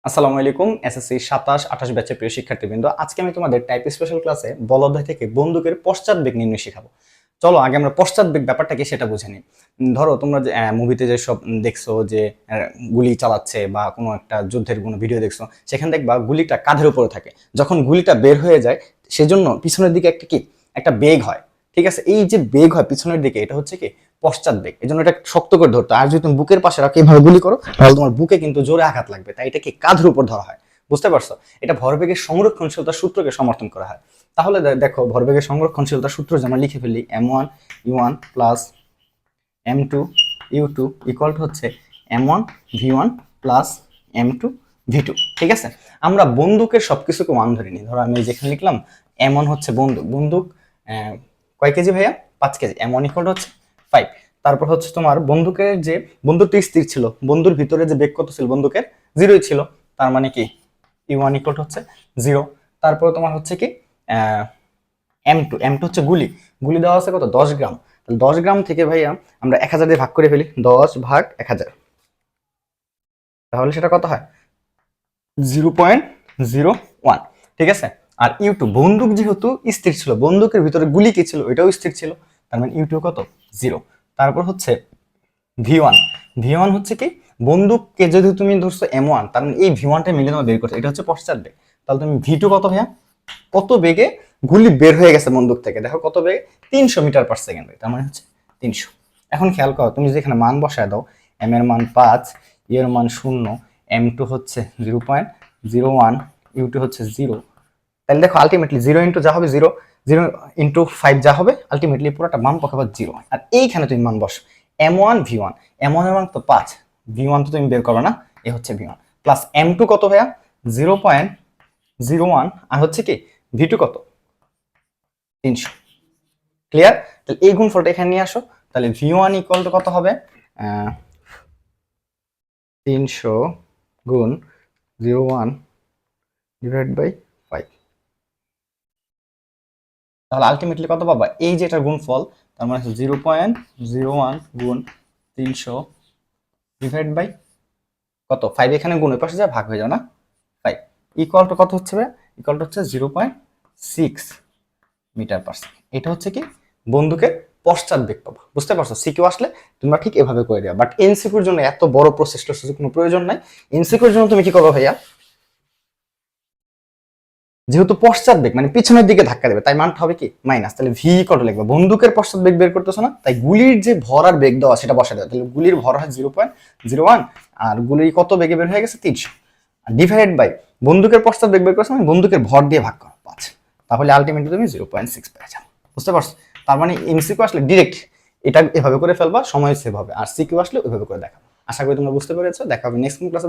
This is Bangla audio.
আসসালামু আলাইকুম এসএসসি 27-28 ব্যাচের প্রিয় শিক্ষার্থীবৃন্দ, আজকে আমি তোমাদের টাইপ স্পেশাল ক্লাসে বল অধ্যায় থেকে বন্দুকের পশ্চাৎবেগ নির্ণয় শেখাবো। চলো আগে আমরা পশ্চাৎবেগ ব্যাপারটা কি সেটা বুঝে নিই। ধরো তোমরা যে মুভিতে যে সব দেখছো যে গুলি চালাচ্ছে বা কোনো একটা যুদ্ধের কোনো ভিডিও দেখছো, সেখানে দেখবা গুলিটা কাঁধের উপরে থাকে। যখন গুলিটা বের হয়ে যায় সেজন্য পিছনের দিকে একটা বেগ হয়। ঠিক আছে, এই যে বেগ হয় পিছনের দিকে, এটা হচ্ছে কি পশ্চাৎ বেগ। এই জন্য এটা শক্ত করে ধরতে, আর যদি তুমি বুকের পাশে রাখো এইভাবে গুলি করো তাহলে তোমার বুকে কিন্তু জোরে আঘাত লাগবে, তাই এটাকে কাঁধের উপর ধরা হয়। বুঝতে পারছো? এটা ভরবেগের সংরক্ষণশীলতার সূত্রকে সমর্থন করা হয়। তাহলে দেখো ভরবেগের সংরক্ষণশীলতার সূত্র যেমন লিখে ফেলি, m1 u1 plus m2 u2 equal to হচ্ছে m1 v1 plus m2 v2। ঠিক আছে, আমরা বন্দুকের সবকিছুকে ওয়ান ধরে নিই। ধরো আমি যেখানে লিখলাম m1 হচ্ছে বন্দুক কয় কেজি ভাইয়া? 5 কেজি। m1 ইকুয়াল টু হচ্ছে 5। তারপর হচ্ছে তোমার বন্দুকটি স্থির ছিল, বন্দুর ভিতরে যে বেগ কত ছিল বন্দুকের? 0 ছিল। তার মানে কি u1 ইকুয়াল টু হচ্ছে 0। তারপর তোমার হচ্ছে কি m2 হচ্ছে গুলি দেওয়া আছে কত? 10 গ্রাম। 10 গ্রাম থেকে ভাইয়া আমরা 1000 দিয়ে ভাগ করে ফেলি, 10 ভাগ 1000, তাহলে সেটা কত হয়? 0.01। ঠিক আছে, আর ইউ2 বন্দুক যেহেতু স্থির ছিল, বন্দুকের ভিতরে গুলি কি ছিল? এটাও স্থির ছিল, তার মানে ইউ2 কত? 0। তারপর হচ্ছে ভি ওয়ান হচ্ছে কি বন্দুককে যদি তুমি ধরছো m1, তার মানে এই ভি ওয়ানটা মিলে তোমার বের করছে, এটা হচ্ছে পশ্চাৎ বেগ। তাহলে তুমি ভি2 কত ভাইয়া? কত বেগে গুলি বের হয়ে গেছে বন্দুক থেকে, দেখো কত বেগে? 300 মিটার পার সেকেন্ড, তার মানে হচ্ছে 300। এখন খেয়াল করো, তুমি যদি এখানে মান বসায় দাও, এম এর মান 5, এর মান 0, m2 হচ্ছে 0.01, u2 হচ্ছে 0, তাহলে দেখো আলটিমেটলি 0 ইন্টু যা হবে 0, 0 ইন্টু 5 যা হবে, আলটিমেটলি পুরোটা মান পক্ষাপাত 0। আর এইখানে তুমি মান বসো, m1 v1, m1 এর মান তো 5, v1 তো তুমি বের করো না, এ হচ্ছে v1 প্লাস m2 কত ভাইয়া? 0.01, আর হচ্ছে কি v2 কত? 300। ক্লিয়ার? তাহলে এই গুণফলটা এখানে নিয়ে আসো, তাহলে v1 ইকুয়াল টু কত হবে? 300 গুণ 01 ডিভাইড বাই 5, তাহলে আলটিমেটলি কত পাবা? এই যে এটার গুণফল, তার মানে 0.01 গুণ 300 ডিভাইড বাই কত? 5। এখানে গুণ ওই পাশে যা ভাগ হয়ে যাও না, 5 ইকুয়াল টু কত হচ্ছে? ইকুয়াল টু হচ্ছে 0.6 মিটার পার সেকেন্ড। এটা হচ্ছে কি বন্দুকের পশ্চাৎ বেগ পাবা। বুঝতে পারছো? সিকিউ আসলে তোমরা ঠিক এভাবে করে দেওয়া, বাট এনসিকিউর জন্য এত বড় প্রসেসটা কোনো প্রয়োজন নাই। এনসিকিউর জন্য তুমি কি করবে ভাইয়া? যেহেতু পশ্চাৎ বেগ মানে পিছনের দিকে ধাক্কা দেবে, তাই মানটা হবে কি মাইনাস। তাহলে ভি কত লিখবে? বন্দুকের পশ্চাৎ বেগ বের করতেছো না, তাই গুলির যে ভর আর বেগ দেওয়া সেটা বসা দেওয়া। তাহলে গুলির ভর হয় 0.01, আর গুলি কত বেগে বের হয়ে গেছে? 300, আর ডিভাইডেড বাই বন্দুকের পশ্চাৎ বেগ বের করছো মানে বন্দুকের ভর দিয়ে ভাগ করো 5, তাহলে আলটিমেটলি তুমি 0.6 পেয়ে যাও। বুঝতে পারছো? তার মানে এমসিকিউ আসলে ডিরেক্ট এটা এভাবে করে ফেলবা, সময় সেভ হবে, আর সিকিউ আসলে ওইভাবে করে দেখাবো। আশা করি তোমরা বুঝতে পেরেছো। দেখা হবে নেক্সট ক্লাসে।